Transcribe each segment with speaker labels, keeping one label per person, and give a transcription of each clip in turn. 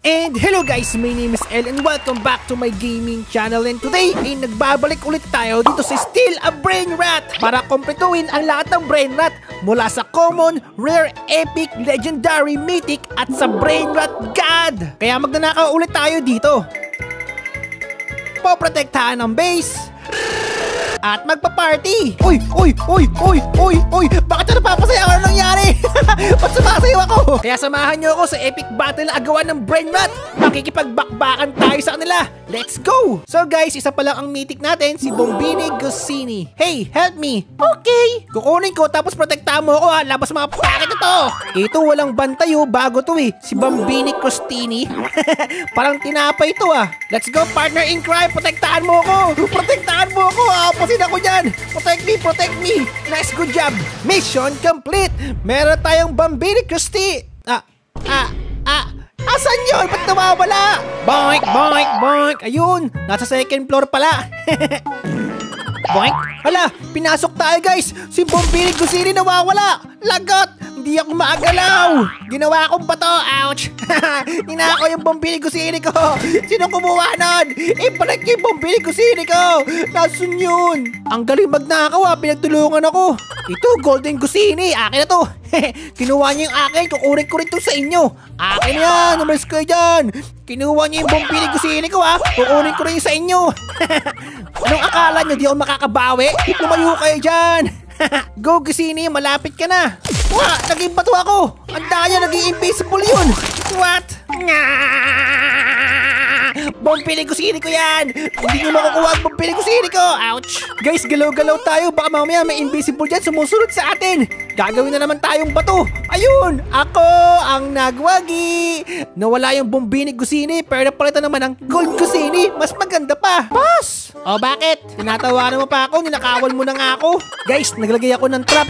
Speaker 1: And hello guys, my name is El and welcome back to my gaming channel. And today ay nagbabalik ulit tayo dito sa Steal a Brain Rat para kompletuhin ang lahat ng Brain Rat mula sa Common, Rare, Epic, Legendary, Mythic at sa Brain Rat God. Kaya magnanakaw ulit tayo dito. Poprotektahan ang base at magpa-party. Uy! Bakit na napapasaya? Ano nangyari? Ba't sumasayaw ako? Kaya samahan nyo ako sa epic battle na agawan ng Brain Rat. Makikipagbakbakan tayo sa kanila. Let's go! So guys, isa pa lang ang mythic natin, si Bombini Gosini. Hey, help me! Okay! Kukunin ko tapos protektahan mo ako ha. Labas mga pakit na to! Ito walang bantay oh, bago to eh. Si Bombini Costini. Parang tinapay ito ah. Let's go partner in crime, protektahan mo ako! Protektahan mo ako! Apasin ako dyan! Protect me! Nice, good job! Mission complete! Meron tayong Bombini Costi! Asan yun? Ba't nawawala? Boink! Ayun! Nasa second floor pala! Boink! Hala! Pinasok tayo guys! Si Bombini Gosini nawawala! Lagot! Hindi ako maagalaw! Ginawa kong bato! Ouch! Ninakaw yung Bombini Gosini ko! Sino kumuha nun? Ibalik yung Bombini Gosini ko! Nasaan yun? Ang galing magnakaw ha! Pinagtulungan ako! Ito, Golden Gosini! Akin na to! Kinuha niyo yung akin! Kukunin ko rin to sa inyo! Akin yan! Umalis kayo dyan! Kinuha niyo yung Bombini Gosini ko ha! Kukunin ko rin sa inyo! Anong akala niyo? Di ako makakabawi? Lumayo kayo dyan! Go Gosini! Malapit ka na! Wah! Naging bato ako! Ang daya! Naging invisible yun! What? Bombini Gosini ko yan! Hindi nyo makukuha ang Bombini Gosini ko! Ouch! Guys, galaw-galaw tayo! Baka mamaya may invisible dyan sumusunod sa atin! Gagawin na naman tayong bato! Ayun! Ako ang nagwagi! Nawala yung Bombini Gosini pero napalitan naman ang Gold Gosini! Mas maganda pa! Boss! O bakit? Tinatawanan mo pa ako? Ninakawan mo na nga ako! Guys, naglagay ako ng trap!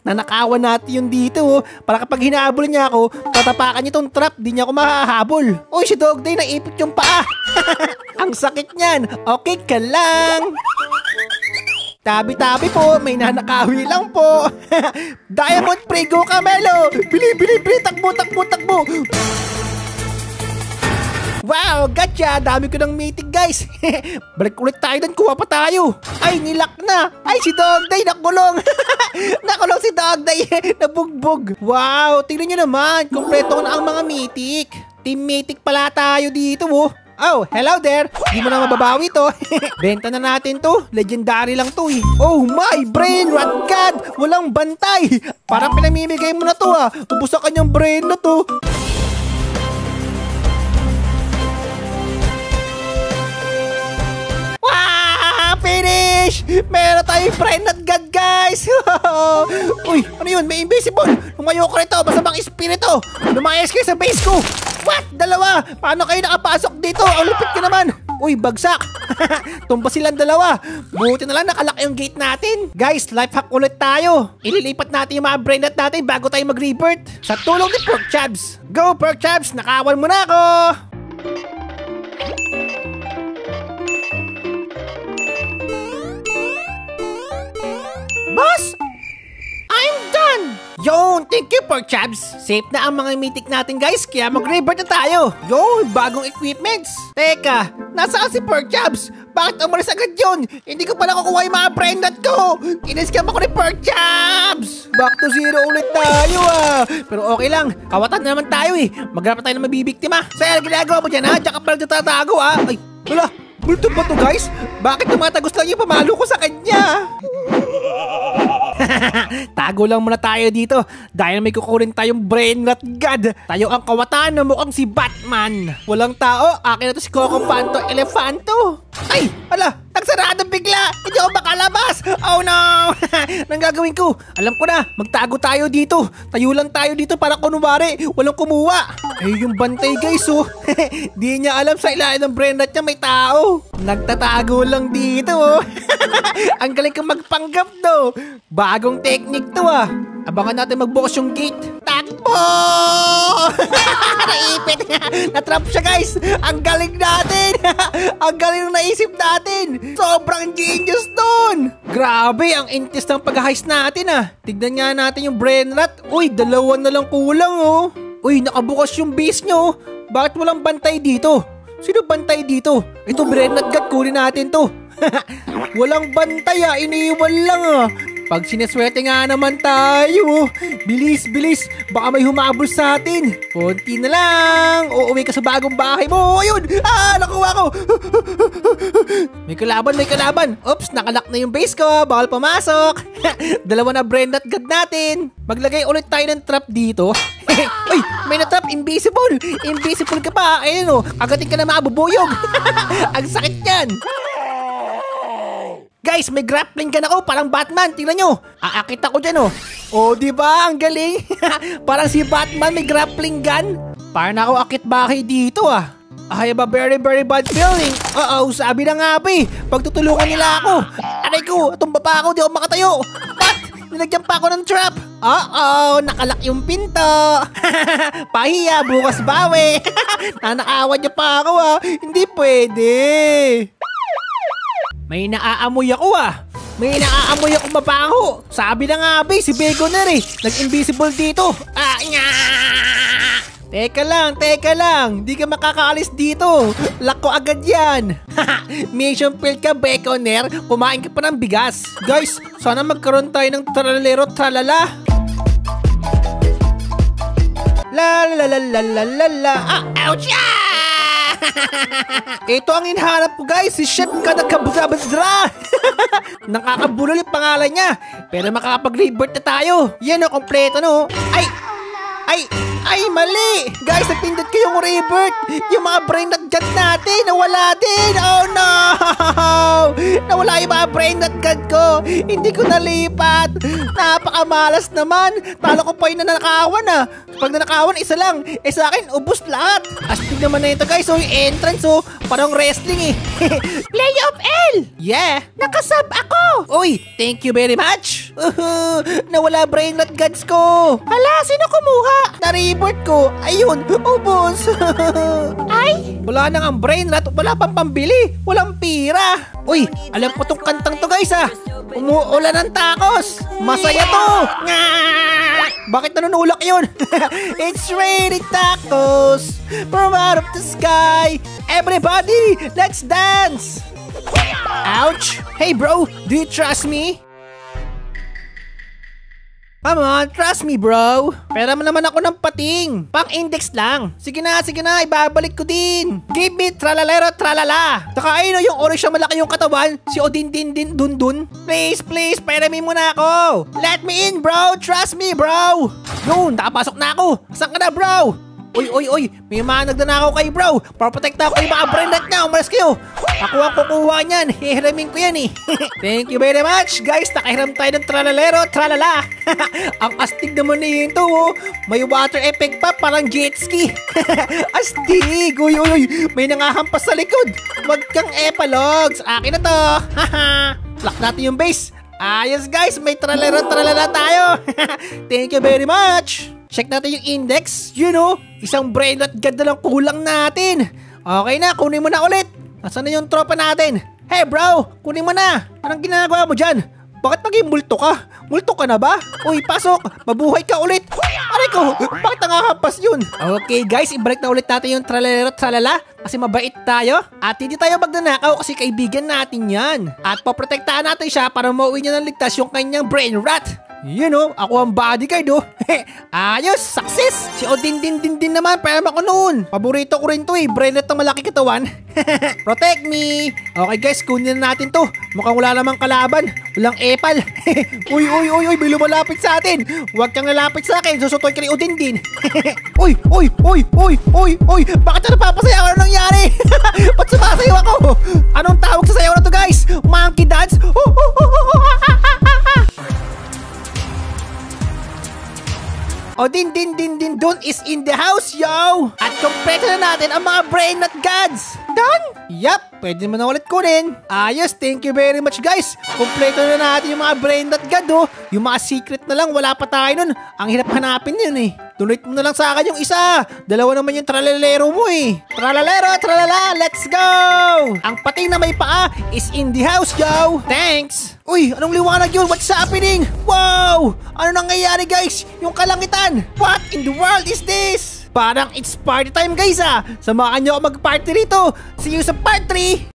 Speaker 1: Nanakawan natin yung dito oh! Para kapag hinahabol niya ako, tatapakan niya tong trap, di niya ako mahahabol! Uy, si Dog Day naipit yung paa! Ang sakit niyan! Okay ka lang! Tabi-tabi po, may nanakawi lang po! Diamond Prego Camelo! Bili! Takbo! Wow! Gotcha! Dami ko ng mythic guys! Balik ulit tayo doon, kuha pa tayo! Ay, nilak na! Ay, si Dog Day nakulong! Nakulong si Dog Day! Nabugbog! Wow! Tingnan nyo naman! Kompleto na ang mga mythic! Team mythic pala tayo dito oh! Oh, hello there! Di mo na mababawi to. Benta na natin to. Legendary lang to eh. Oh my Brain Rat God! Walang bantay! Parang pinamimigay mo na to ah. Ubus sa kanyang brain na to. Wow! Finish! Meron tayong Brain Rat God guys! Uy, ano yun? May invisible! Lumayo ko rito! Masamang espiritu! Lumayas kayo sa base ko! What? Dalawa? Paano kayo nakapasok dito? Ang lupit ka naman! Uy, bagsak! Tumba silang dalawa! Buti na lang nakalak yung gate natin! Guys, life hack ulit tayo! Ililipat natin yung mga brain rat natin bago tayo mag-rebirth! Sa tulong ni Pork Chabs! Go, Pork Chabs! Nakawan mo na ako! Boss! I'm done! Yon, thank you Pork Chabs. Safe na ang mga mythic natin guys, kaya mag-rebirth na tayo. Yon, bagong equipments. Teka, nasaan si Pork Chabs? Bakit umalis agad yun? Hindi ko pala kukuha yung mga brain rat ko. Iniscam ako ni Pork Chabs. Back to zero ulit tayo ah. Pero okay lang, kawatan na naman tayo eh. Maghanap tayo ng mabibiktima. Sa'yo, ginagawa mo dyan ha? Diyan ka pala tatago ha? Ay, wala. Bulto ba to guys? Bakit tumatagos lang yung pamalo ko sa kanya? Tago lang muna tayo dito dahil may kukunin tayong Brain Rat God. Tayo ang kawatan na mukhang si Batman. Walang tao, akin na to si Coco Panto Elefanto. Ay, ala, nagsarado bigla. Hindi ako makalabas. Oh no. Nang gagawin ko? Alam ko na, magtago tayo dito. Tayo lang tayo dito para kunwari walang kumuha. Ay, yung bantay guys oh. Di niya alam sa ilalim ng Brain Rat niya may tao. Nagtatago lang dito oh. Ang galing kang magpanggap do. Bagong technique to ah. Abangan natin magbukas yung gate. Takbo! Naipit nga. Natrap siya guys. Ang galing natin. Ang galing ng naisip natin. Sobrang genius dun. Grabe, ang intis ng pag-heist natin ah. Tignan nga natin yung Brain Rat. Uy, dalawa na lang kulang oh. Uy, nakabukas yung base nyo. Bakit walang bantay dito? Sino bantay dito? Ito, Brenat God, kunin natin to. Walang bantay iniwan lang Pag sineswerte nga naman tayo, bilis, bilis, baka may humabol sa atin. Konti na lang, uuwi ka sa bagong bahay mo. Ayun, nakuha ko. May kalaban. Oops, nakalock na yung base ko, bawal pumasok. Dalawa na Brenat God natin. Maglagay ulit tayo ng trap dito. Uy, may na-trap, invisible. Invisible ka pa, ayun agatin ka na mabubuyog. Ang sakit yan. Guys, may grappling gun ako, parang Batman. Tingnan nyo. Aakit ako dyan, diba? Ang galing. Parang si Batman may grappling gun. Parang ako akit bahay dito, I have a very, very bad feeling. Sabi na nga ba pagtutulungan nila ako. Aray ko, tumba pa ako, di ako makatayo. What? Nilagyan pa ako ng trap. Nakalak yung pinto. Pahiya, bukas bawi. Nanakawan niya pa ako, Hindi pwede. May naaamoy ako May naaamoy ako mabaho. Sabi na nga si Begoner nag-invisible dito. Teka lang. Di ka makakaalis dito. Lock ko agad yan. Mission failed ka, Begoner. Kumain ka pa ng bigas. Guys, sana magkaroon tayo ng tralalero tralala. La la la la la la la. Ouch! Ito ang hinahanap ko, guys, si Chef Kadakabudabadra. Nakakabulol yung pangalan niya. Pero makakapag-revert na tayo. Yan kompleto Ay, mali! Guys, napindot ko yung revert. Yung mga Brenat God natin, nawala din. Oh no! Nawala yung mga Brenat God ko. Hindi ko nalipat. Napakamalas naman. Talo ko pa yung nanakawan Pag nanakawan, isa lang. Sa akin, ubos lahat. Astig naman na ito, guys. Yung entrance, parang wrestling Play of L! Yeah! Nakasub ako! Uy, thank you very much. Nawala Brenat Gods ko. Hala, sino kumuha? Na-revert ko. Ayun, ubos. Ay! Wala nang ang brain rat. Wala pang pambili. Walang pira. Uy, alam ko tong kantang to, guys Umuulan ng tacos. Masaya to. Bakit nanunulak yun? It's raining tacos from out of the sky. Everybody, let's dance. Ouch. Hey bro, do you trust me? Come on, trust me bro. Pera mo naman ako ng pating. Pang-index lang. Sige na, ibabalik ko din. Give me tralalero tralala. Saka ayun yung orange na malaki yung katawan. Si Odin din dun. Please, peramin mo na ako. Let me in bro, trust me bro. Yun, nakapasok na ako. Saan ka na bro? Uy, may manag na ako kay bro. Protekta ko yung mga Brenat niya. Umalas kayo. Ako ang kukuha niyan. Hihiramin ko yan Thank you very much. Guys, nakahiram tayo ng tralalero, tralala. Ang astig naman ito May water effect pa, parang jet ski. Astig. Uy. May nangahampas sa likod. Wag kang epalogs. Akin na to. Lock natin yung base. Ayos guys, may tralalero, tralala tayo. Thank you very much. Check natin yung index. Isang Brenat God na lang kulang natin. Okay na, kunin mo na ulit. Nasaan na yung tropa natin? Hey bro, kunin mo na. Anong ginagawa mo dyan? Bakit naging multo ka? Multo ka na ba? Uy, pasok. Mabuhay ka ulit. Aray ko, bakit nangahampas yun? Okay guys, ibalik na ulit natin yung tralalero tralala. Kasi mabait tayo. At hindi tayo magnanakaw kasi kaibigan natin yan. At paprotektahan natin siya para mauwi niya ng ligtas yung kanyang brain rat. Ako ang bodyguard Ayos, success. Si Odin din naman, pera ako noon. Paborito ko rin to Brenat na malaki katawan. Protect me. Okay guys, kunin na natin to. Mukhang wala namang kalaban. Walang epal. Uy, may lumalapit sa atin. Huwag kang lalapit sa akin, susutoy ka ni Odin din. Uy. Bakit na napapasayaw? Ano nangyari? Ba't sumasayaw ako? Anong tawag sa sayaw na to guys? Monkey dance? Odin din Don is in the house, yo! At kompleto na natin ang mga Brenat Gods! Done? Yup, pwede mo na ulit kunin. Ayos, thank you very much guys. Kompleto na natin yung mga Brenat God Yung mga secret na lang, wala pa tayo nun. Ang hirap hanapin yun Donate mo na lang sa akin yung isa. Dalawa naman yung tralalero mo Tralalero, tralala, let's go! Ang pating na may paa is in the house, yo! Thanks! Uy, anong liwanag yun? What's happening? Wow! Ano nangyayari guys? Yung kalangitan! What in the world is this? Parang it's party time guys ah. Samahan nyo ako mag-party rito. See you sa part 3.